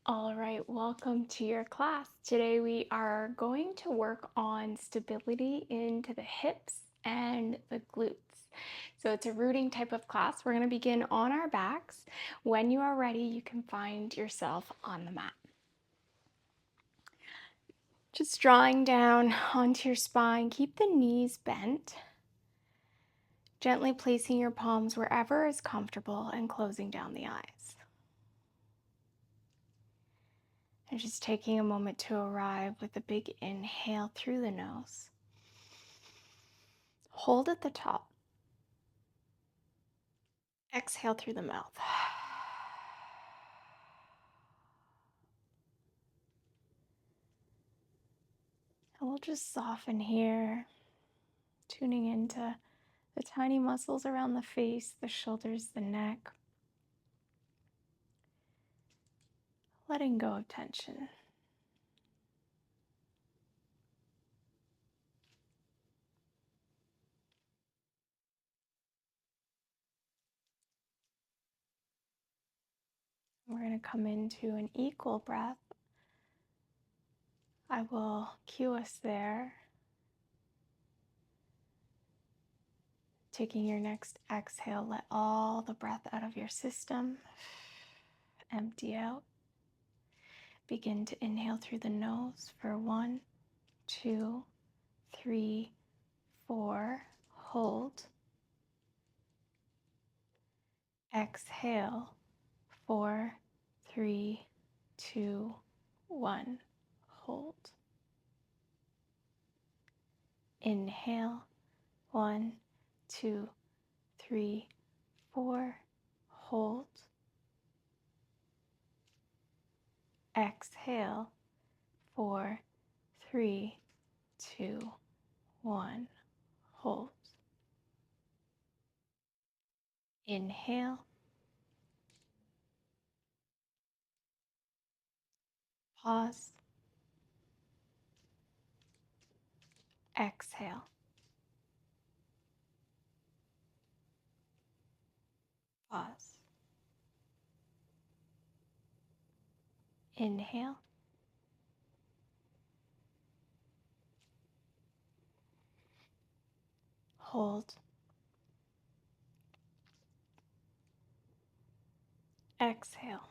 All right, welcome to your class. Today we are going to work on stability into the hips and the glutes. So it's a rooting type of class. We're going to begin on our backs. When you are ready, you can find yourself on the mat. Just drawing down onto your spine. Keep the knees bent. Gently placing your palms wherever is comfortable and closing down the eyes. And just taking a moment to arrive with a big inhale through the nose. Hold at the top. Exhale through the mouth. And we'll just soften here, tuning into the tiny muscles around the face, the shoulders, the neck. Letting go of tension. We're going to come into an equal breath. I will cue us there. Taking your next exhale, let all the breath out of your system. Empty out. Begin to inhale through the nose for 1, 2, 3, 4. Hold. Exhale. 4, 3, 2, 1. Hold. Inhale. 1, 2, 3, 4. Hold. Exhale. 4, 3, 2, 1. Hold. Inhale. Pause. Exhale. Pause. Inhale. Hold. Exhale.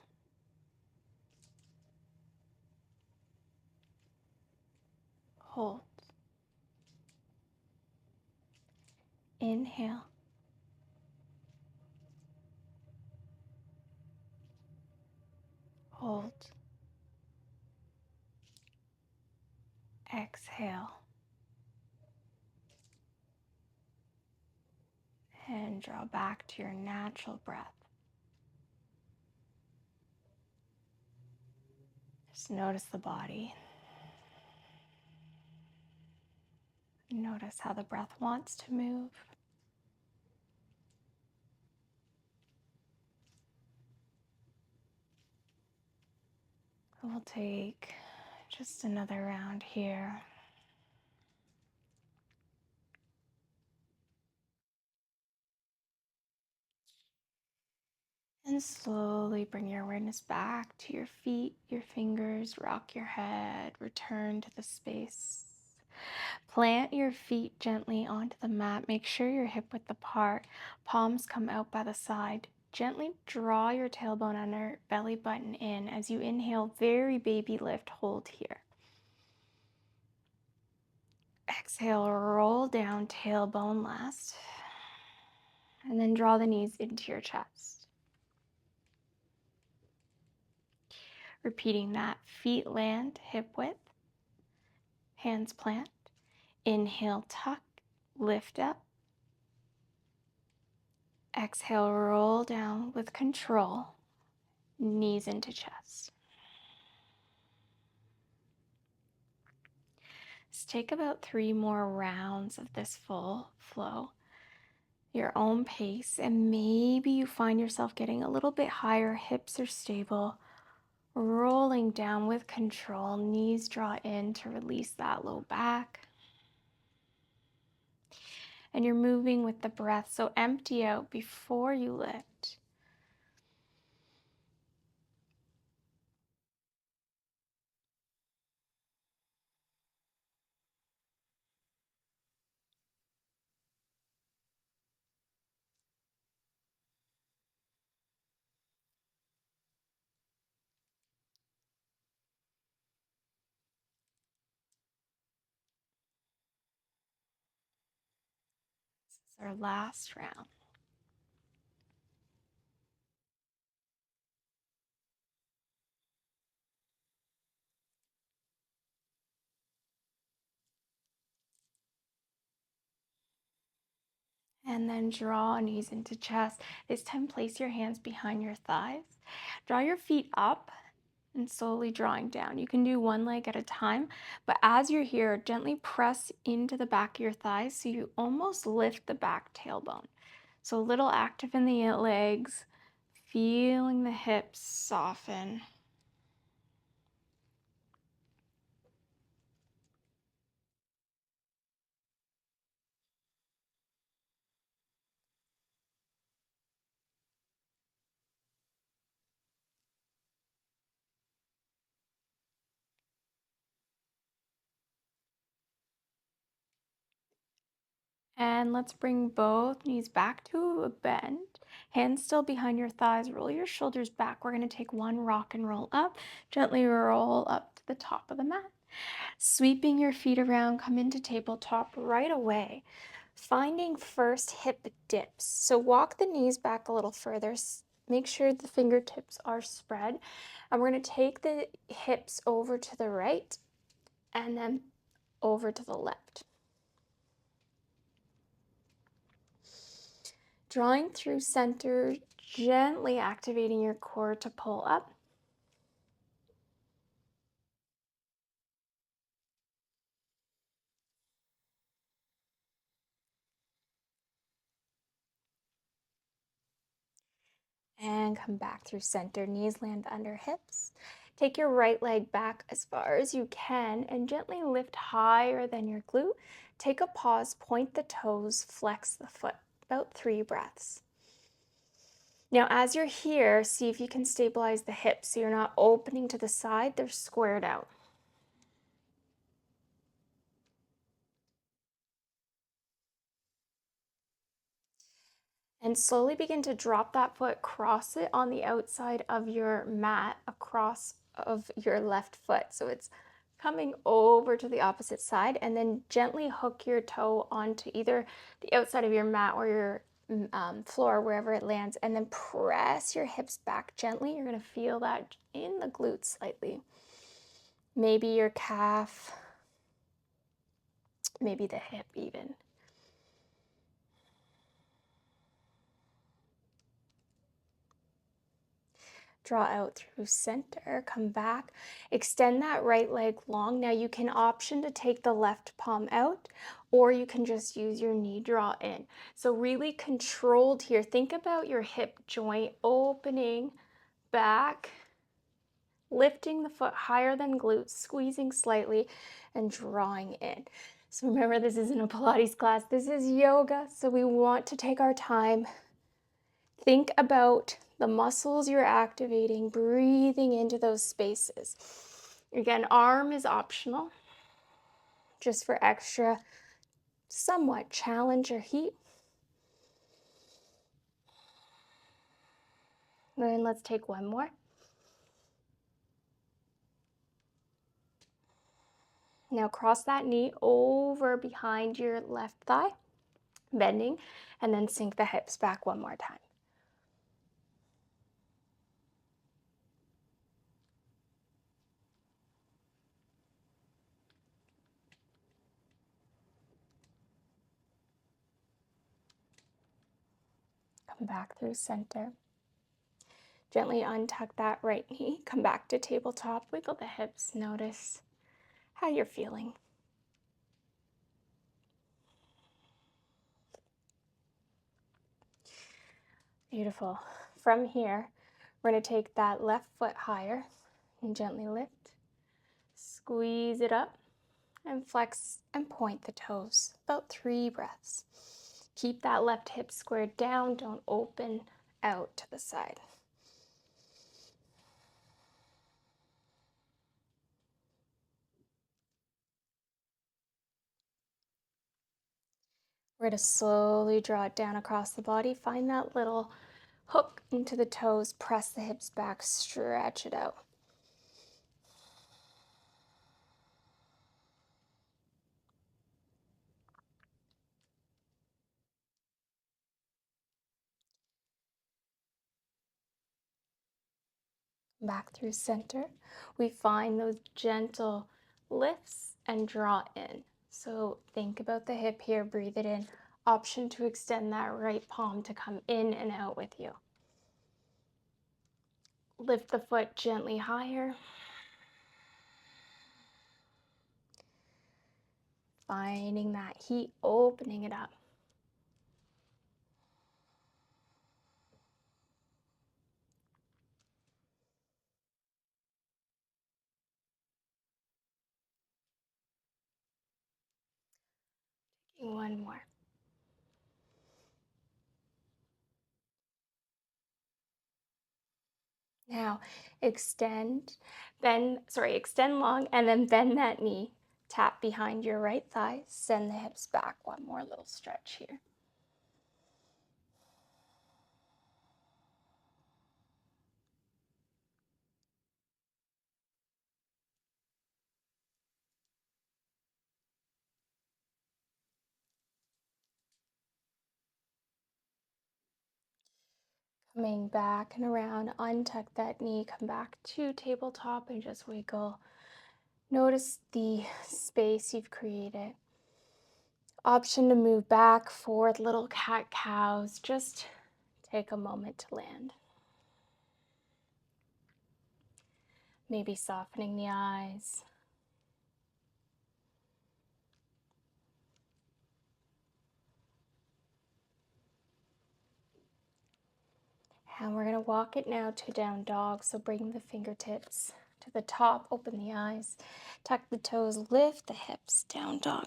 Hold. Inhale. Hold. Exhale. And draw back to your natural breath. Just notice the body. Notice how the breath wants to move. We'll take just another round here. And slowly bring your awareness back to your feet, your fingers, rock your head, return to the space. Plant your feet gently onto the mat. Make sure your hip width apart. Palms come out by the side. Gently draw your tailbone under, belly button in. As you inhale, very baby lift, hold here. Exhale, roll down, tailbone last. And then draw the knees into your chest. Repeating that, feet land, hip width, hands plant. Inhale, tuck, lift up. Exhale, roll down with control, knees into chest. Just take about 3 more rounds of this full flow, your own pace, and maybe you find yourself getting a little bit higher, hips are stable, rolling down with control, knees draw in to release that low back. And you're moving with the breath, so empty out before you lift. Our last round. And then draw knees into chest. This time, place your hands behind your thighs. Draw your feet up and slowly drawing down. You can do one leg at a time, but as you're here, gently press into the back of your thighs so you almost lift the back tailbone. So a little active in the legs, feeling the hips soften. And let's bring both knees back to a bend. Hands still behind your thighs. Roll your shoulders back. We're going to take one rock and roll up. Gently roll up to the top of the mat. Sweeping your feet around, come into tabletop right away. Finding first hip dips. So walk the knees back a little further. Make sure the fingertips are spread. And we're going to take the hips over to the right and then over to the left. Drawing through center, gently activating your core to pull up. And come back through center. Knees land under hips. Take your right leg back as far as you can and gently lift higher than your glute. Take a pause, point the toes, flex the foot. About 3 breaths. Now, as you're here, see if you can stabilize the hips so you're not opening to the side, they're squared out. And slowly begin to drop that foot, cross it on the outside of your mat across of your left foot. So it's coming over to the opposite side, and then gently hook your toe onto either the outside of your mat or your floor, wherever it lands, and then press your hips back gently. You're going to feel that in the glutes slightly. Maybe your calf, maybe the hip even. Draw out through center, come back, extend that right leg long. Now you can option to take the left palm out, or you can just use your knee draw in. So really controlled here. Think about your hip joint opening back, lifting the foot higher than glutes, squeezing slightly and drawing in. So remember, this isn't a Pilates class, this is yoga. So we want to take our time. Think about the muscles you're activating, breathing into those spaces. Again, arm is optional, just for extra, somewhat challenge or heat. Then let's take one more. Now cross that knee over behind your left thigh, bending, and then sink the hips back one more time. Come back through center. Gently untuck that right knee. Come back to tabletop. Wiggle the hips. Notice how you're feeling. Beautiful. From here, we're going to take that left foot higher and gently lift. Squeeze it up and flex and point the toes. About 3 breaths. Keep that left hip squared down. Don't open out to the side. We're going to slowly draw it down across the body. Find that little hook into the toes. Press the hips back. Stretch it out. Back through center. We find those gentle lifts and draw in. So think about the hip here, breathe it in. Option to extend that right palm to come in and out with you. Lift the foot gently higher. Finding that heat, opening it up. One more. Now extend, extend long and then bend that knee. Tap behind your right thigh, send the hips back. One more little stretch here. Coming back and around, untuck that knee, come back to tabletop and just wiggle. Notice the space you've created. Option to move back, forward, little cat-cows. Just take a moment to land. Maybe softening the eyes. And we're going to walk it now to down dog. So bring the fingertips to the top, open the eyes, tuck the toes, lift the hips, down dog.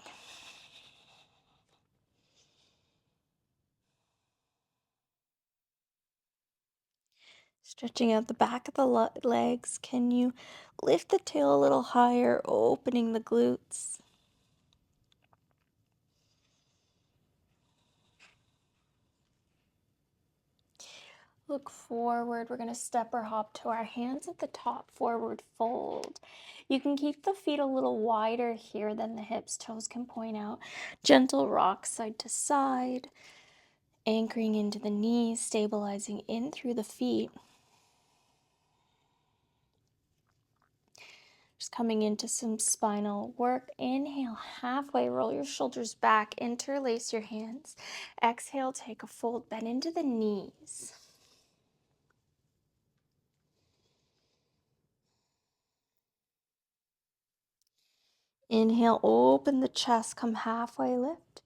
Stretching out the back of the legs. Can you lift the tail a little higher, opening the glutes? Look forward. We're going to step or hop to our hands at the top, forward fold. You can keep the feet a little wider here than the hips. Toes can point out. Gentle rock side to side. Anchoring into the knees, stabilizing in through the feet. Just coming into some spinal work. Inhale, halfway, roll your shoulders back, interlace your hands. Exhale, take a fold, bend into the knees. Inhale, open the chest, come halfway, lift.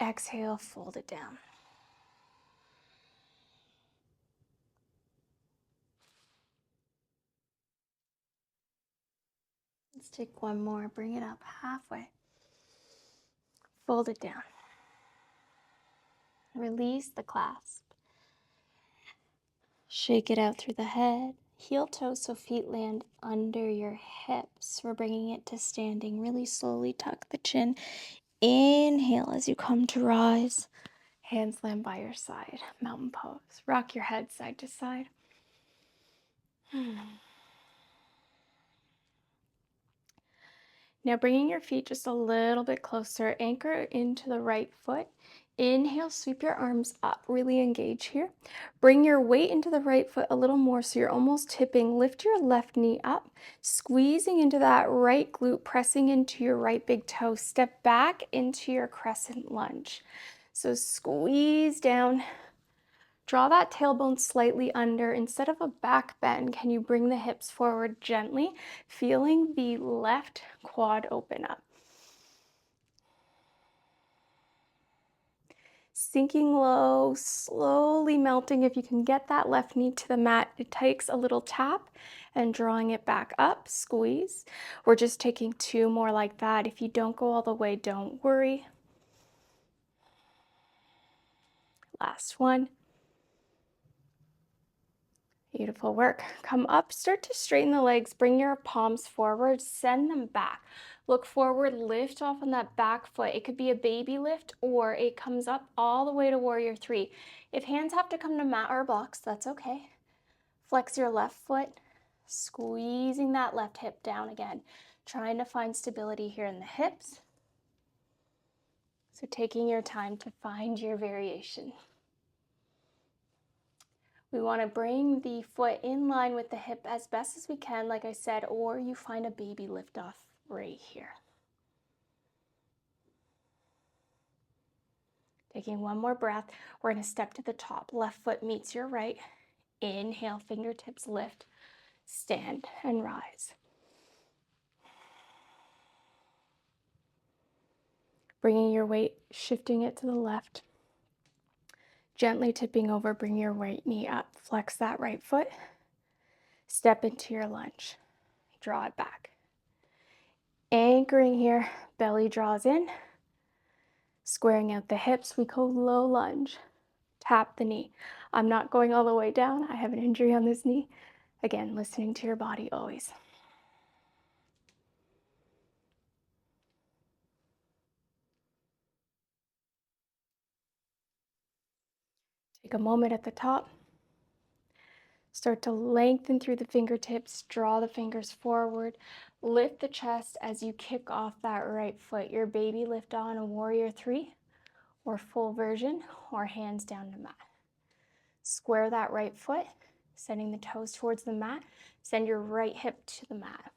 Exhale, fold it down. Let's take one more, bring it up halfway. Fold it down. Release the clasp. Shake it out through the head. Heel toes so feet land under your hips. We're bringing it to standing. Really slowly tuck the chin. Inhale as you come to rise. Hands land by your side. Mountain pose. Rock your head side to side. Now bringing your feet just a little bit closer. Anchor into the right foot. Inhale, sweep your arms up. Really engage here. Bring your weight into the right foot a little more so you're almost tipping. Lift your left knee up. Squeezing into that right glute, pressing into your right big toe. Step back into your crescent lunge. So squeeze down. Draw that tailbone slightly under. Instead of a back bend, can you bring the hips forward gently, feeling the left quad open up? Sinking low, slowly melting. If you can get that left knee to the mat, it takes a little tap and drawing it back up, squeeze. We're just taking two more like that. If you don't go all the way, don't worry. Last one. Beautiful work. Come up, start to straighten the legs, bring your palms forward, send them back. Look forward, lift off on that back foot. It could be a baby lift or it comes up all the way to warrior three. If hands have to come to mat or blocks, that's okay. Flex your left foot, squeezing that left hip down again. Trying to find stability here in the hips. So taking your time to find your variation. We want to bring the foot in line with the hip as best as we can, like I said, or you find a baby lift off right here. Taking one more breath, we're going to step to the top. Left foot meets your right. Inhale, fingertips lift, stand and rise. Bringing your weight, shifting it to the left. Gently tipping over, bring your right knee up. Flex that right foot. Step into your lunge. Draw it back. Anchoring here, belly draws in. Squaring out the hips, we go low lunge. Tap the knee. I'm not going all the way down. I have an injury on this knee. Again, listening to your body always. Take a moment at the top. Start to lengthen through the fingertips. Draw the fingers forward. Lift the chest as you kick off that right foot. Your baby lift on a warrior 3 or full version or hands down to mat. Square that right foot, sending the toes towards the mat. Send your right hip to the mat.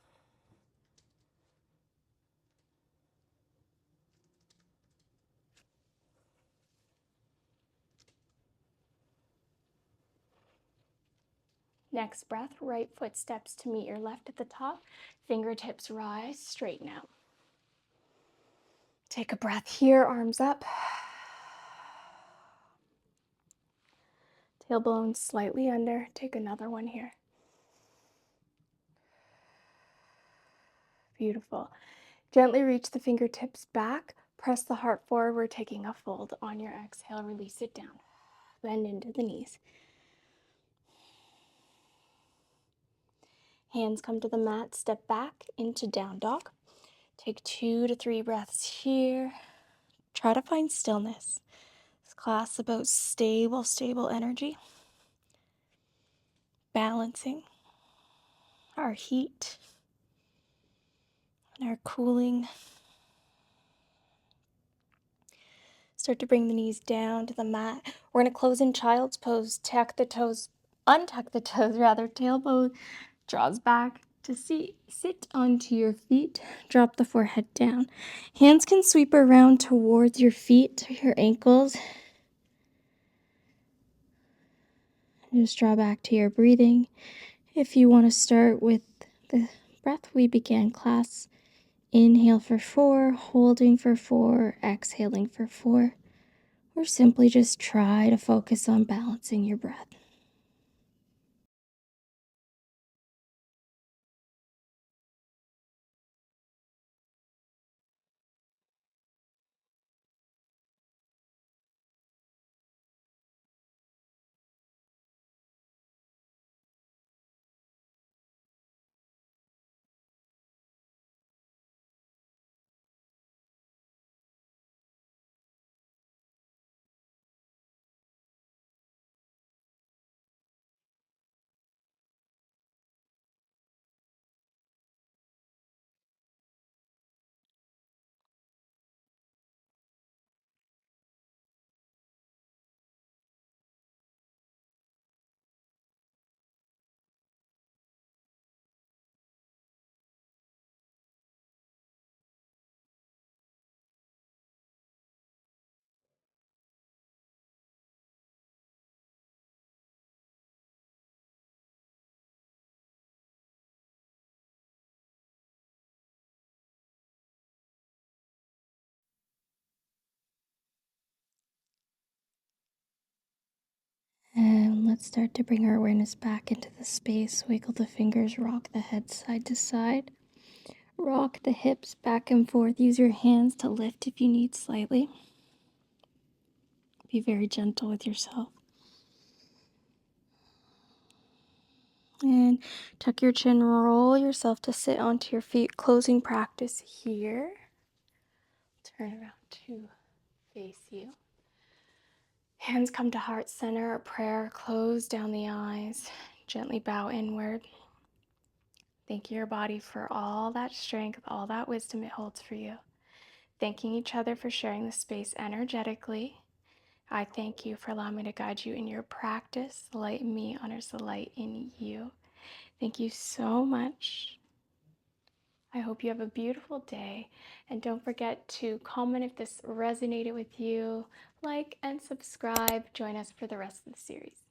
Next breath, right foot steps to meet your left at the top. Fingertips rise, straighten out. Take a breath here, arms up. Tailbone slightly under. Take another one here. Beautiful. Gently reach the fingertips back. Press the heart forward, taking a fold on your exhale. Release it down. Bend into the knees. Hands come to the mat. Step back into down dog. Take 2 to 3 breaths here. Try to find stillness. This class is about stable energy. Balancing our heat and our cooling. Start to bring the knees down to the mat. We're going to close in child's pose. Untuck the toes, tailbone draws back to sit onto your feet. Drop the forehead down. Hands can sweep around towards your feet, your ankles. Just draw back to your breathing. If you want to start with the breath we began class, inhale for 4, holding for 4, exhaling for 4, or simply just try to focus on balancing your breath. And let's start to bring our awareness back into the space. Wiggle the fingers, rock the head side to side. Rock the hips back and forth. Use your hands to lift if you need slightly. Be very gentle with yourself. And tuck your chin, roll yourself to sit onto your feet. Closing practice here. Turn around to face you. Hands come to heart center, prayer, close down the eyes, gently bow inward. Thank your body for all that strength, all that wisdom it holds for you. Thanking each other for sharing the space energetically. I thank you for allowing me to guide you in your practice. The light in me honors the light in you. Thank you so much. I hope you have a beautiful day, and don't forget to comment if this resonated with you, like and subscribe. Join us for the rest of the series.